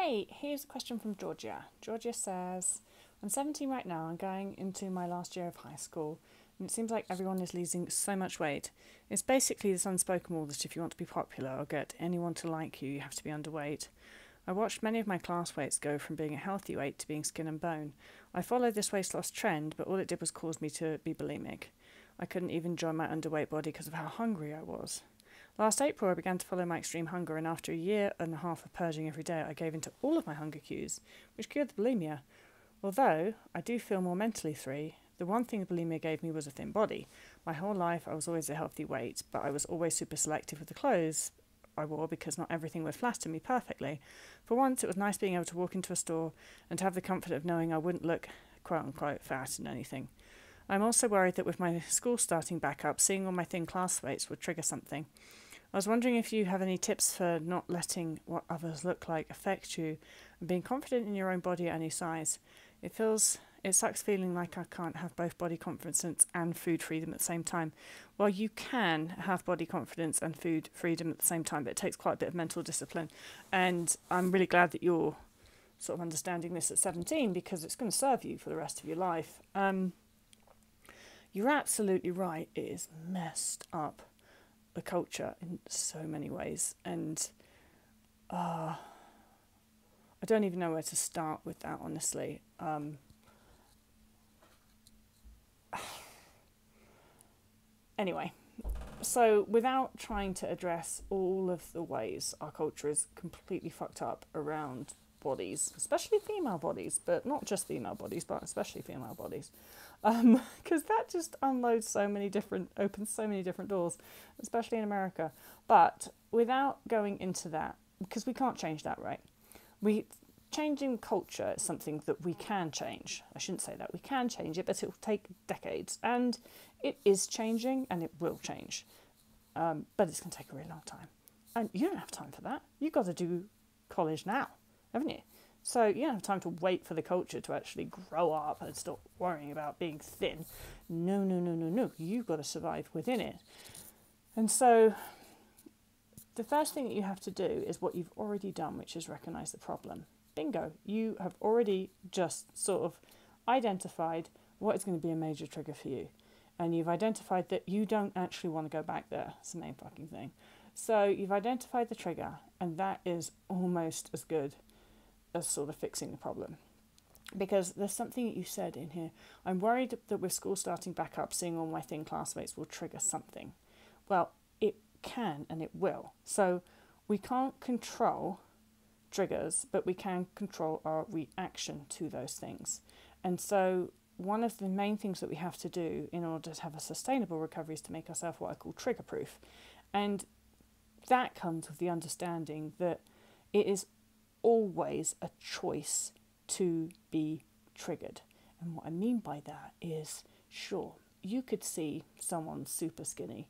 Hey, here's a question from Georgia. Georgia says, I'm 17 right now and going into my last year of high school, and it seems like everyone is losing so much weight. It's basically this unspoken rule that if you want to be popular or get anyone to like you, you have to be underweight. I watched many of my classmates go from being a healthy weight to being skin and bone. I followed this weight loss trend, but all it did was cause me to be bulimic. I couldn't even enjoy my underweight body because of how hungry I was. Last April, I began to follow my extreme hunger, and after a year and a half of purging every day, I gave in to all of my hunger cues, which cured the bulimia. Although I do feel more mentally free, the one thing the bulimia gave me was a thin body. My whole life, I was always a healthy weight, but I was always super selective with the clothes I wore because not everything would flatter me perfectly. For once, it was nice being able to walk into a store and to have the comfort of knowing I wouldn't look quote-unquote fat in anything. I'm also worried that with my school starting back up, seeing all my thin classmates would trigger something. I was wondering if you have any tips for not letting what others look like affect you and being confident in your own body at any size. It sucks feeling like I can't have both body confidence and food freedom at the same time. Well, you can have body confidence and food freedom at the same time, but it takes quite a bit of mental discipline. And I'm really glad that you're sort of understanding this at 17 because it's going to serve you for the rest of your life. You're absolutely right. It is messed up, the culture, in so many ways, and I don't even know where to start with that, honestly. Anyway, so without trying to address all of the ways our culture is completely fucked up around bodies, especially female bodies, but not just female bodies, but especially female bodies, because that just opens so many different doors, especially in America. But without going into that, because we can't change that, right? Changing culture is something that we can change. I shouldn't say that. We can change it, but it will take decades. And it is changing, and it will change. But it's going to take a really long time. And you don't have time for that. You've got to do college now, haven't you? So you don't have time to wait for the culture to actually grow up and stop worrying about being thin. No. You've got to survive within it. And so the first thing that you have to do is what you've already done, which is recognise the problem. Bingo. You have already just sort of identified what is going to be a major trigger for you. And you've identified that you don't actually want to go back there. It's the main fucking thing. So you've identified the trigger, and that is almost as good as sort of fixing the problem. Because there's something that you said in here. I'm worried that with school starting back up, seeing all my thin classmates will trigger something. Well, it can and it will. So we can't control triggers, but we can control our reaction to those things. And so one of the main things that we have to do in order to have a sustainable recovery is to make ourselves what I call trigger proof. And that comes with the understanding that it is always a choice to be triggered. And what I mean by that is, sure, you could see someone super skinny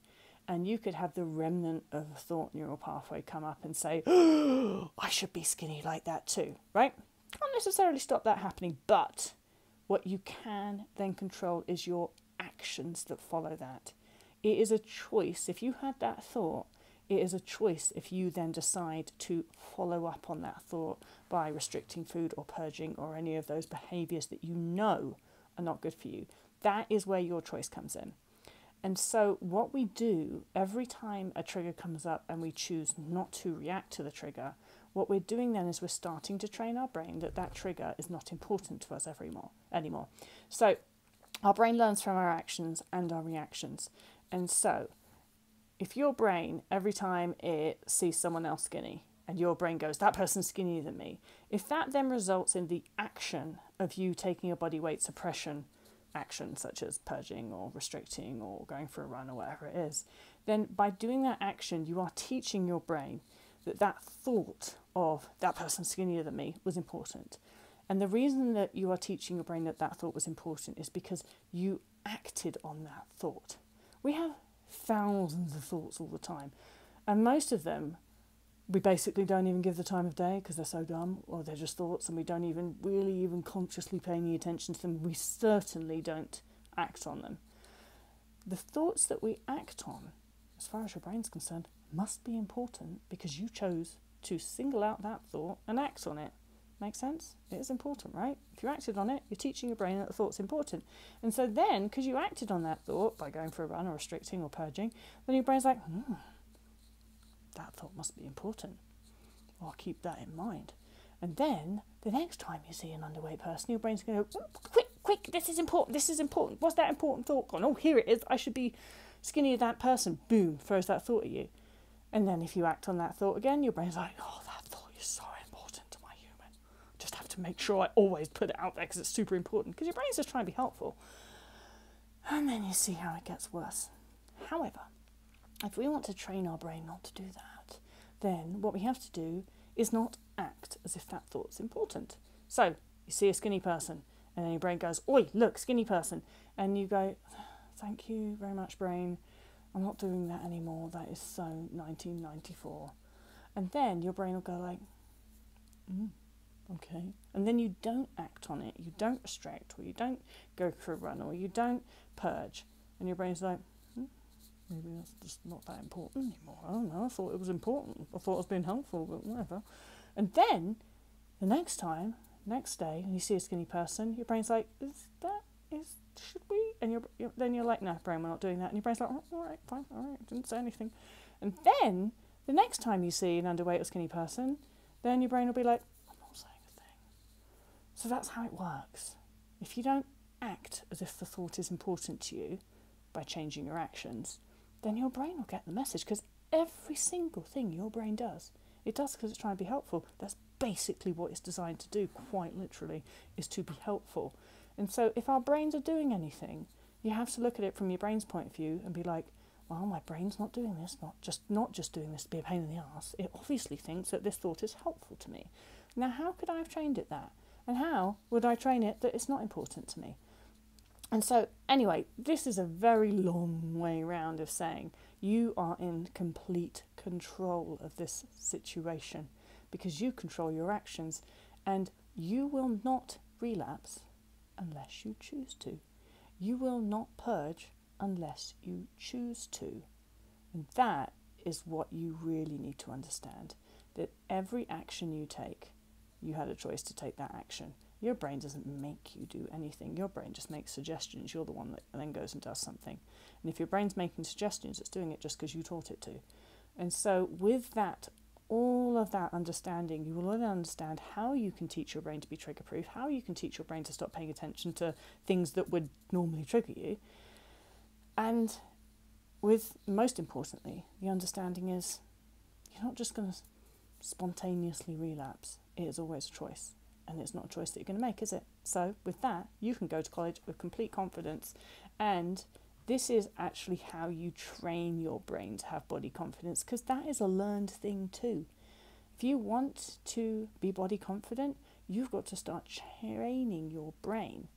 and you could have the remnant of a thought neural pathway come up and say, oh, I should be skinny like that too, right? Can't necessarily stop that happening, but what you can then control is your actions that follow that. It is a choice. If you had that thought, it is a choice if you then decide to follow up on that thought by restricting food or purging or any of those behaviours that you know are not good for you. That is where your choice comes in. And so what we do every time a trigger comes up and we choose not to react to the trigger, what we're doing then is we're starting to train our brain that trigger is not important to us anymore. So our brain learns from our actions and our reactions. And so if your brain, every time it sees someone else skinny, and your brain goes, that person's skinnier than me, if that then results in the action of you taking a body weight suppression action, such as purging or restricting or going for a run or whatever it is, then by doing that action, you are teaching your brain that thought of that person skinnier than me was important. And the reason that you are teaching your brain that thought was important is because you acted on that thought. We have thousands of thoughts all the time, and most of them we basically don't even give the time of day because they're so dumb, or they're just thoughts and we don't even really consciously pay any attention to them. We certainly don't act on them. The thoughts that we act on, as far as your brain's concerned, must be important because you chose to single out that thought and act on it. Make sense? It is important, right? If you acted on it, you're teaching your brain that the thought's important. And so then, because you acted on that thought by going for a run or restricting or purging, then your brain's like, that thought must be important. I'll keep that in mind. And then, the next time you see an underweight person, your brain's going to go, quick, this is important. What's that important thought gone? Oh, here it is. I should be skinnier than that person. Boom, throws that thought at you. And then if you act on that thought again, your brain's like, oh, that thought is so important to my human. Just have to make sure I always put it out there because it's super important. Because your brain's just trying to be helpful. And then you see how it gets worse. However, if we want to train our brain not to do that, then what we have to do is not act as if that thought's important. So, you see a skinny person, and then your brain goes, oi, look, skinny person. And you go, thank you very much, brain. I'm not doing that anymore. That is so 1994. And then your brain will go like, okay. And then you don't act on it. You don't restrict, or you don't go for a run, or you don't purge. And your brain's like, maybe that's just not that important anymore. I don't know. I thought it was important. I thought it was being helpful, but whatever. And then the next day, when you see a skinny person, your brain's like, should we? And then you're like, no, brain, we're not doing that. And your brain's like, oh, all right, fine, all right, didn't say anything. And then the next time you see an underweight or skinny person, then your brain will be like, I'm not saying a thing. So that's how it works. If you don't act as if the thought is important to you by changing your actions, then your brain will get the message, because every single thing your brain does, it does because it's trying to be helpful. That's basically what it's designed to do, quite literally, is to be helpful. And so if our brains are doing anything, you have to look at it from your brain's point of view and be like, well, my brain's not doing this, not just doing this to be a pain in the arse. It obviously thinks that this thought is helpful to me. Now, how could I have trained it that? And how would I train it that it's not important to me? And so, anyway, this is a very long way round of saying you are in complete control of this situation, because you control your actions, and you will not relapse unless you choose to. You will not purge unless you choose to. And that is what you really need to understand, that every action you take, you had a choice to take that action. Your brain doesn't make you do anything. Your brain just makes suggestions. You're the one that then goes and does something. And if your brain's making suggestions, it's doing it just because you taught it to. And so with that, all of that understanding, you will then understand how you can teach your brain to be trigger-proof, how you can teach your brain to stop paying attention to things that would normally trigger you. And with, most importantly, the understanding is you're not just going to spontaneously relapse. It is always a choice. And it's not a choice that you're going to make, is it? So with that, you can go to college with complete confidence. And this is actually how you train your brain to have body confidence, because that is a learned thing too. If you want to be body confident, you've got to start training your brain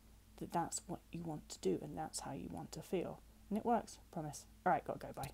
that that's what you want to do and that's how you want to feel. And it works, promise. All right, got to go, bye.